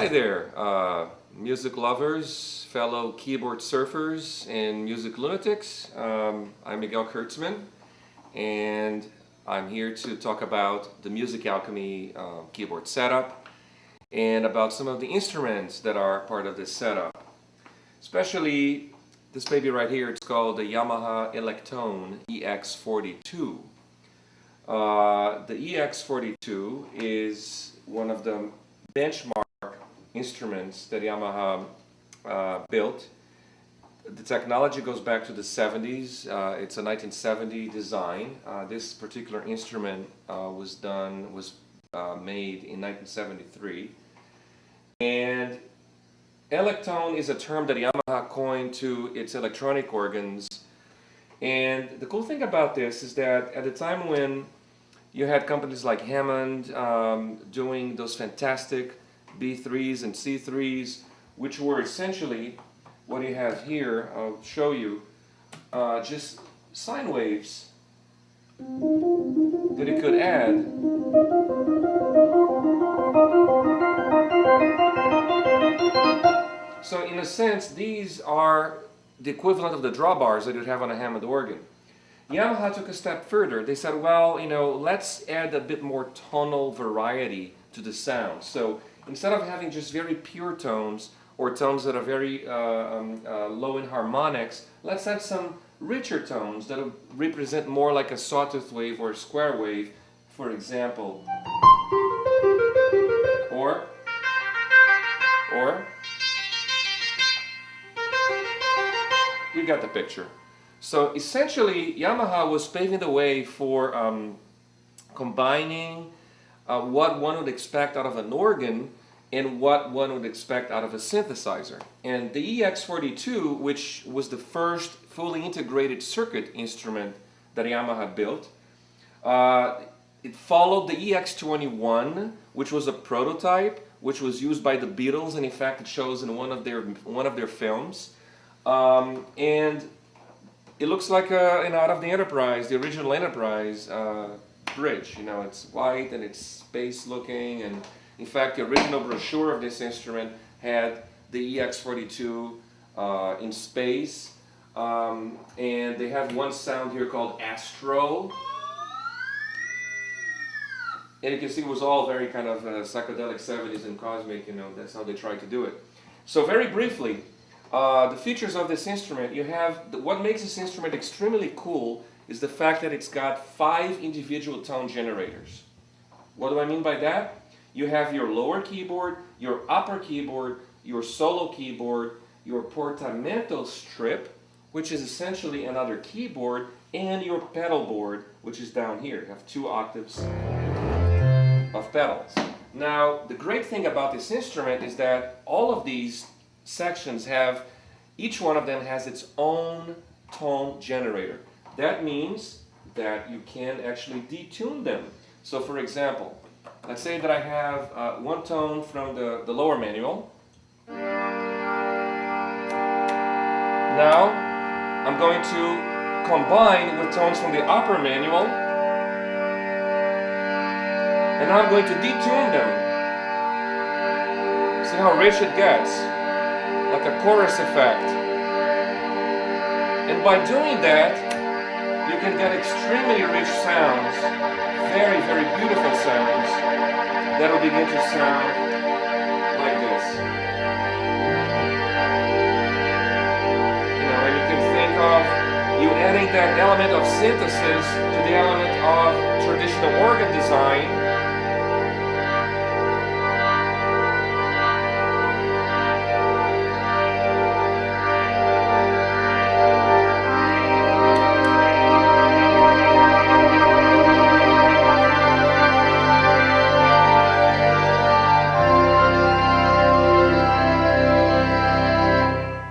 Hi there, music lovers, fellow keyboard surfers, and music lunatics. I'm Miguel Kertsman, and I'm here to talk about the Music Alchemy keyboard setup and about some of the instruments that are part of this setup. Especially this baby right here, it's called the Yamaha Electone EX-42. The EX-42 is one of the benchmark instruments that Yamaha built. The technology goes back to the 70s. It's a 1970 design. This particular instrument was made in 1973. And Electone is a term that Yamaha coined to its electronic organs. And the cool thing about this is that at the time when you had companies like Hammond doing those fantastic B3s and C3s, which were essentially what you have here. I'll show you just sine waves that it could add. So in a sense, these are the equivalent of the drawbars that you'd have on a Hammond organ. Yamaha took a step further. They said, well, let's add a bit more tonal variety to the sound. So instead of having just very pure tones or tones that are very low in harmonics, let's add some richer tones that will represent more like a sawtooth wave or a square wave, for example. Or you got the picture. So essentially, Yamaha was paving the way for combining what one would expect out of an organ and what one would expect out of a synthesizer. And the EX-42, which was the first fully integrated circuit instrument that Yamaha built, it followed the EX-21, which was a prototype, which was used by the Beatles, and in fact it shows in one of their films. And it looks like out of the Enterprise, the original Enterprise bridge. It's white and it's space looking, and in fact the original brochure of this instrument had the EX-42 in space, and they have one sound here called Astro, and you can see it was all very kind of psychedelic 70s and cosmic. That's how they tried to do it. So very briefly, the features of this instrument, what makes this instrument extremely cool is the fact that it's got 5 individual tone generators. What do I mean by that? You have your lower keyboard, your upper keyboard, your solo keyboard, your portamento strip, which is essentially another keyboard, and your pedal board, which is down here. You have 2 octaves of pedals. Now, the great thing about this instrument is that all of these sections each one of them has its own tone generator. That means that you can actually detune them. So for example, let's say that I have one tone from the lower manual. Now I'm going to combine with tones from the upper manual, and now I'm going to detune them. See how rich it gets? Like a chorus effect. And by doing that, you can get extremely rich sounds, very, very beautiful sounds, that will begin to sound like this. And you can think of you adding that element of synthesis to the element of traditional organ design.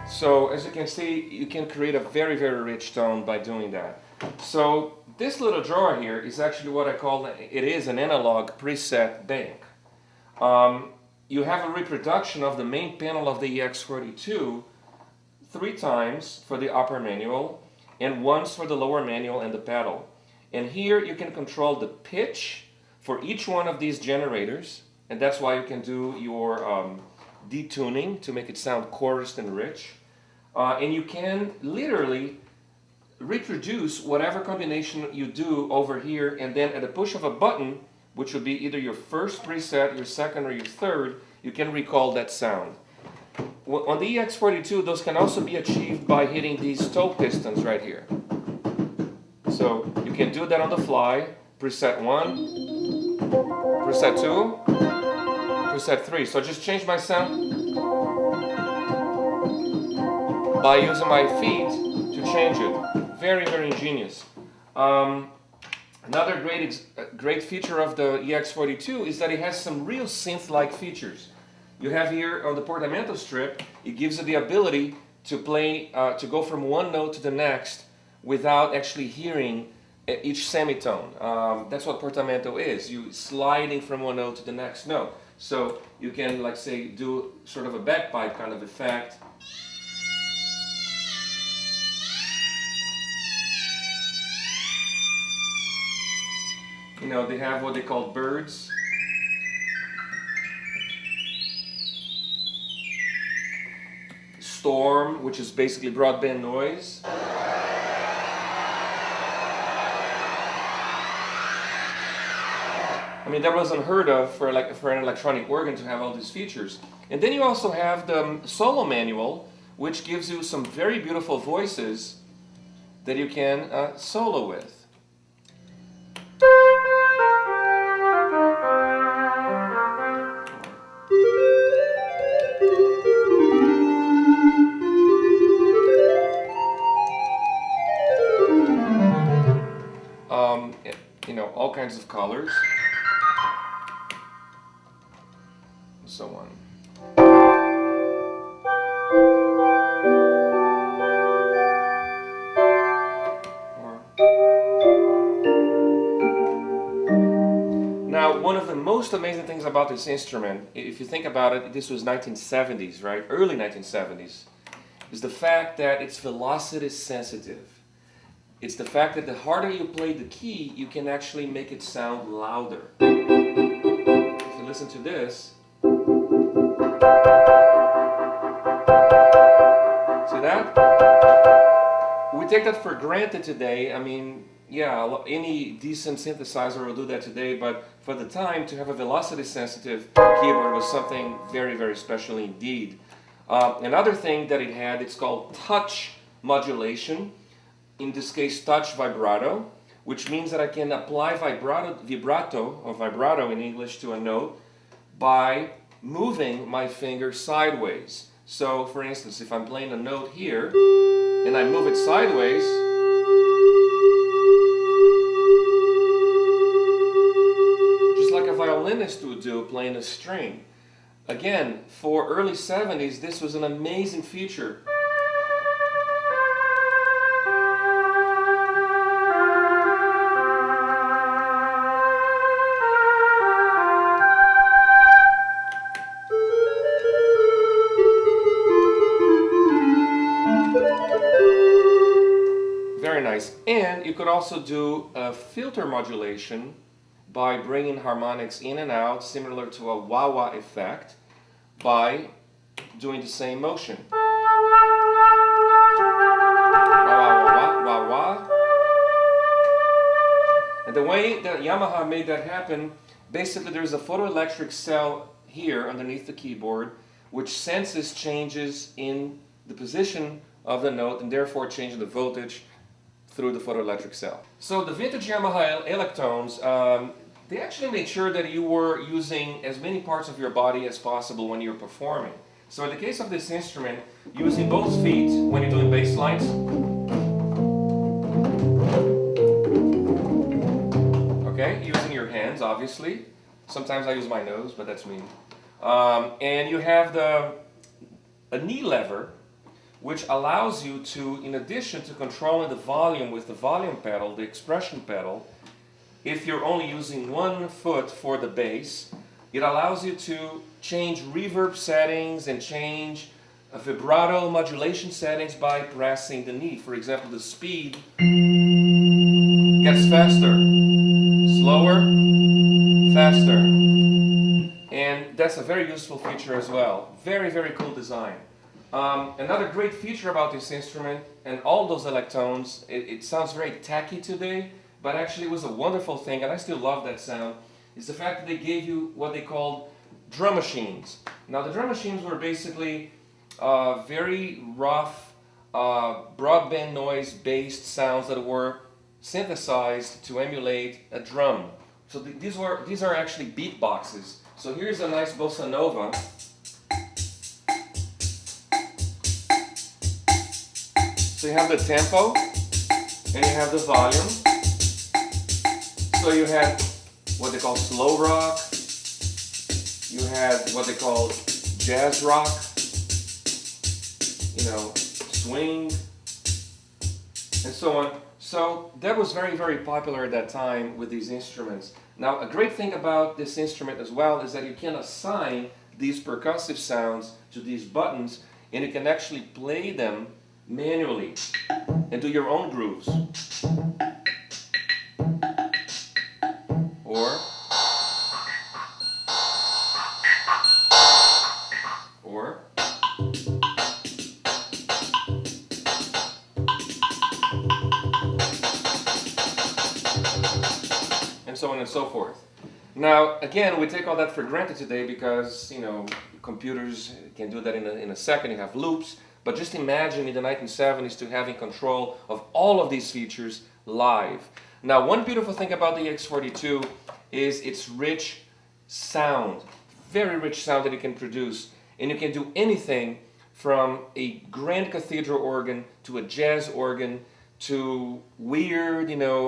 So as you can see, you can create a very, very rich tone by doing that. So this little drawer here is actually what I call, it is an analog preset bank. You have a reproduction of the main panel of the EX-42 3 times for the upper manual and once for the lower manual and the pedal. And here you can control the pitch for each one of these generators, and that's why you can do your detuning to make it sound chorused and rich. And you can literally reproduce whatever combination you do over here, and then at the push of a button, which would be either your first preset, your second, or your third, you can recall that sound. On the EX-42, those can also be achieved by hitting these toe pistons right here. So you can do that on the fly. Preset 1, preset 2, preset 3. So just change my sound by using my feet to change it. Very, very ingenious. Another great feature of the EX-42 is that it has some real synth-like features. You have here on the portamento strip, it gives you the ability to play, to go from one note to the next without actually hearing each semitone. That's what portamento is. You sliding from one note to the next note. So you can, like, say, do sort of a bagpipe kind of effect. You know, they have what they call birds. Storm, which is basically broadband noise. I mean, that was unheard of for an electronic organ to have all these features. And then you also have the solo manual, which gives you some very beautiful voices that you can solo with. You know, all kinds of colors, and so on. Now, one of the most amazing things about this instrument, if you think about it, this was 1970s, right? Early 1970s, is the fact that it's velocity sensitive. It's the fact that the harder you play the key, you can actually make it sound louder. If you listen to this, see that? We take that for granted today. I mean, yeah, any decent synthesizer will do that today, but for the time, to have a velocity sensitive keyboard was something very, very special indeed. Another thing that it had, it's called touch modulation. In this case, touch vibrato, which means that I can apply vibrato in English to a note by moving my finger sideways. So, for instance, if I'm playing a note here and I move it sideways, just like a violinist would do playing a string. Again, for early 70s, this was an amazing feature. Very nice. And you could also do a filter modulation by bringing harmonics in and out, similar to a wah-wah effect, by doing the same motion. Wah-wah-wah-wah-wah. And the way that Yamaha made that happen, basically there's a photoelectric cell here underneath the keyboard which senses changes in the position of the note and therefore changes the voltage through the photoelectric cell. So the vintage Yamaha Electones, they actually made sure that you were using as many parts of your body as possible when you're performing. So in the case of this instrument, using both feet when you're doing bass lines. Okay, using your hands, obviously. Sometimes I use my nose, but that's me. And you have a knee lever, which allows you to, in addition to controlling the volume with the volume pedal, the expression pedal, if you're only using one foot for the bass, it allows you to change reverb settings and change vibrato modulation settings by pressing the knee. For example, the speed gets faster, slower, faster. And that's a very useful feature as well. Very, very cool design. Another great feature about this instrument and all those Electones, it sounds very tacky today, but actually it was a wonderful thing, and I still love that sound, is the fact that they gave you what they called drum machines. Now the drum machines were basically very rough, broadband noise based sounds that were synthesized to emulate a drum. So these are actually beatboxes. So here's a nice bossa nova. So you have the tempo and you have the volume. So you had what they call slow rock, you had what they call jazz rock, you know, swing, and so on. So that was very, very popular at that time with these instruments. Now, a great thing about this instrument as well is that you can assign these percussive sounds to these buttons, and you can actually play them manually and do your own grooves. Or and so on and so forth. Now, again, we take all that for granted today because, you know, computers can do that in a second. You have loops. But just imagine in the 1970s to having control of all of these features live. Now, one beautiful thing about the EX-42 is its rich sound, very rich sound that it can produce. And you can do anything from a grand cathedral organ to a jazz organ to weird, you know,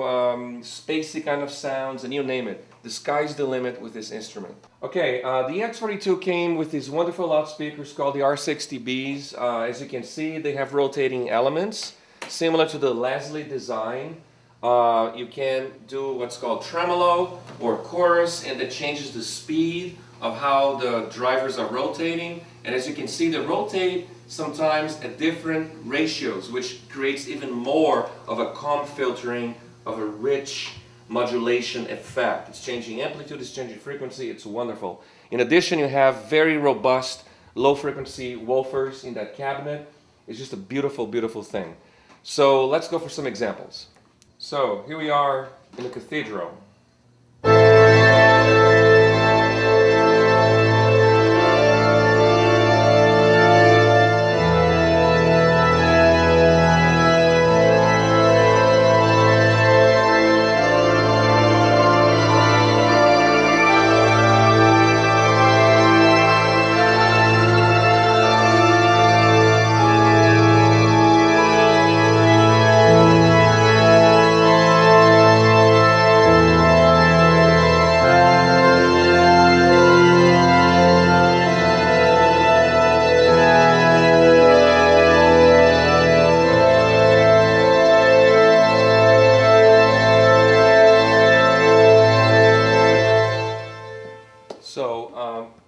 spacey kind of sounds, and you name it. The sky's the limit with this instrument. Okay, the EX-42 came with these wonderful loudspeakers called the R60Bs. As you can see, they have rotating elements, similar to the Leslie design. You can do what's called tremolo or chorus, and that changes the speed of how the drivers are rotating. And as you can see, they rotate sometimes at different ratios, which creates even more of a comb filtering, of a rich modulation effect. It's changing amplitude, it's changing frequency, it's wonderful. In addition, you have very robust low frequency woofers in that cabinet. It's just a beautiful, beautiful thing. So let's go for some examples. So here we are in the cathedral.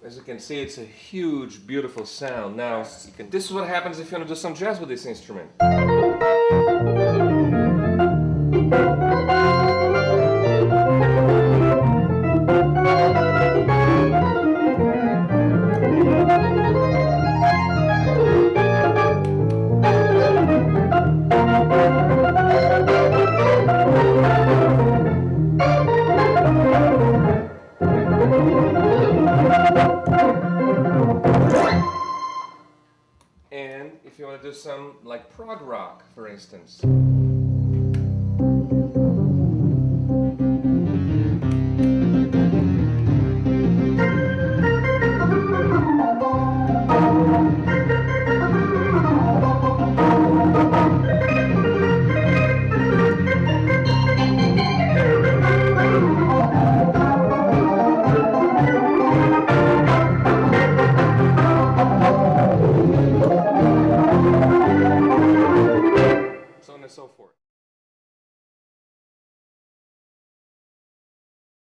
As you can see, it's a huge, beautiful sound. Now, this is what happens if you want to do some jazz with this instrument. If you want to do some like prog rock, for instance.